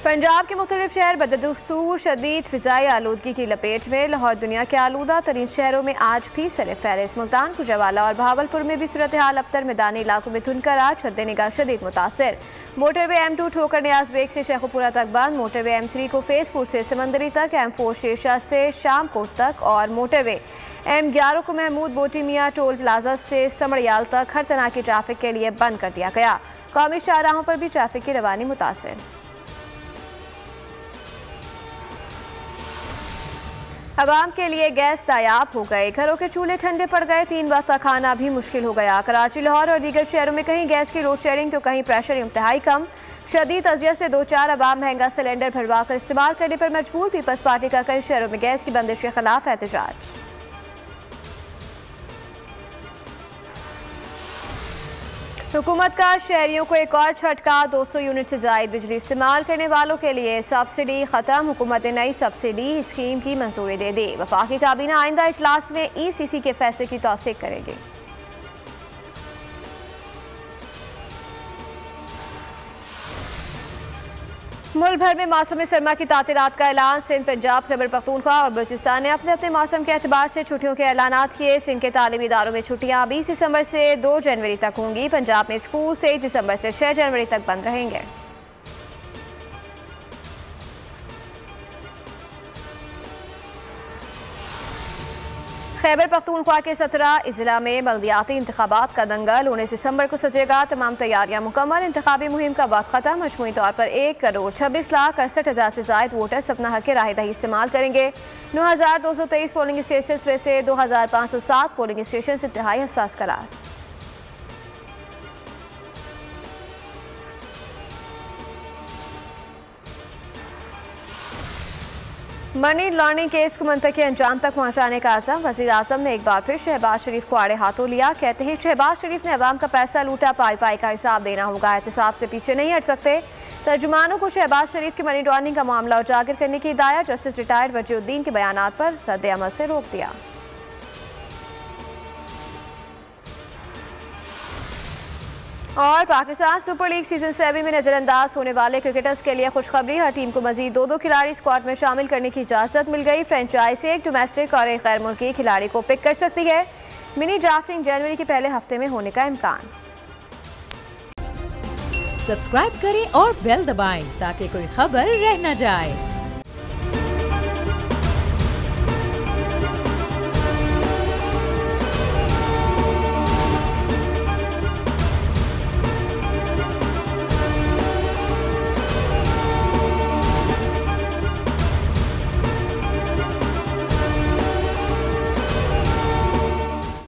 पंजाब के मुख्तलिफ शहर बदस्तूर शदीद फिजाई आलूदगी की लपेट में। लाहौर दुनिया के आलूदा तरीन शहरों में आज भी सर फहरिस्त। मुल्तान, गुजरावाला और भावलपुर में भी सूरत हाल अबतर। मैदानी इलाकों में धुंधकर आज शद्दे निगाह शदीद मुतासर। मोटरवे M2 ठोकर न्याज बेग से शेखुपुरा तक बंद। मोटरवे M3 को फेसपुर से समंदरी तक, M4 शेरशाह से शामकोट तक और मोटरवे M11 को महमूद बोटी मियाँ टोल प्लाजा से समड़ियाल तक हर तरह की ट्रैफिक के लिए बंद कर दिया गया। कौमी शाहराहों पर भी ट्रैफिक की रवानी मुतासर। अवाम के लिए गैस नायाब हो गए। घरों के चूल्हे ठंडे पड़ गए। 3 वक्त का खाना भी मुश्किल हो गया। कराची, लाहौर और दीगर शहरों में कहीं गैस की लोड शेयरिंग तो कहीं प्रेशर इंतहाई कम। शदीद अजियत से 2-4 अवाम महंगा सिलेंडर भरवा कर इस्तेमाल करने पर मजबूर। पीपल्स पार्टी का कई शहरों में गैस की बंदिश के खिलाफ एहतजाज। हुकूमत का शहरियों को एक और झटका। 200 यूनिट से जायद बिजली इस्तेमाल करने वालों के लिए सब्सिडी खत्म। हुकूमत ने नई सब्सिडी स्कीम की मंजूरी दे दी। वफाकी काबीना आइंदा इजलास में ECC के फैसले की तौसीक करेगी। मुल्क भर में मौसम सरमा की तातीरात का ऐलान। सिंध, पंजाब, खैबर पख्तूनख्वा और बलूचिस्तान ने अपने अपने मौसम के एतबार से छुट्टियों के ऐलानात किए। सिंध के तालीमी इदारों में छुट्टियां 20 दिसंबर से 2 जनवरी तक होंगी। पंजाब में स्कूल 23 दिसंबर से 6 जनवरी तक बंद रहेंगे। खैबर पख्तूनख्वा के 17 अजला में बल्दियाती इंतखाबात का दंगल 19 दिसंबर को सजेगा। तमाम तैयारियां मुकम्मल। इंतखाबी मुहिम का वक्त खत्म। मजमूई तौर पर 1,26,68,000 से जायद वोटर्स अपना हक राय-दही इस्तेमाल करेंगे। 9,223 पोलिंग स्टेशन में से 2,507 पोलिंग स्टेशन इंतहाई हसास करार। मनी लॉन्ड्रिंग केस को मुंतकी अंजाम तक पहुंचाने का आज़म। वज़ीर आज़म ने एक बार फिर शहबाज शरीफ को आड़े हाथों लिया। कहते हैं शहबाज शरीफ ने अवाम का पैसा लूटा, पाई पाई का हिसाब देना होगा। एहतसाब से पीछे नहीं हट सकते। तर्जुमानों को शहबाज शरीफ की मनी लॉन्ड्रिंग का मामला उजागर करने की हिदायत। जस्टिस रिटायर्ड वजीउद्दीन के बयानात पर रद्द-ए-अमल से रोक दिया। और पाकिस्तान सुपर लीग सीजन 7 में नजरअंदाज होने वाले क्रिकेटर्स के लिए खुशखबरी। हर टीम को मजीद 2 खिलाड़ी स्क्वाड में शामिल करने की इजाजत मिल गई। फ्रेंचाइज एक डोमेस्टिक और एक गैर मुल्की खिलाड़ी को पिक कर सकती है। मिनी ड्राफ्टिंग जनवरी के पहले हफ्ते में होने का इम्कान। सब्सक्राइब करें और बेल दबाएं ताकि कोई खबर रह न जाए।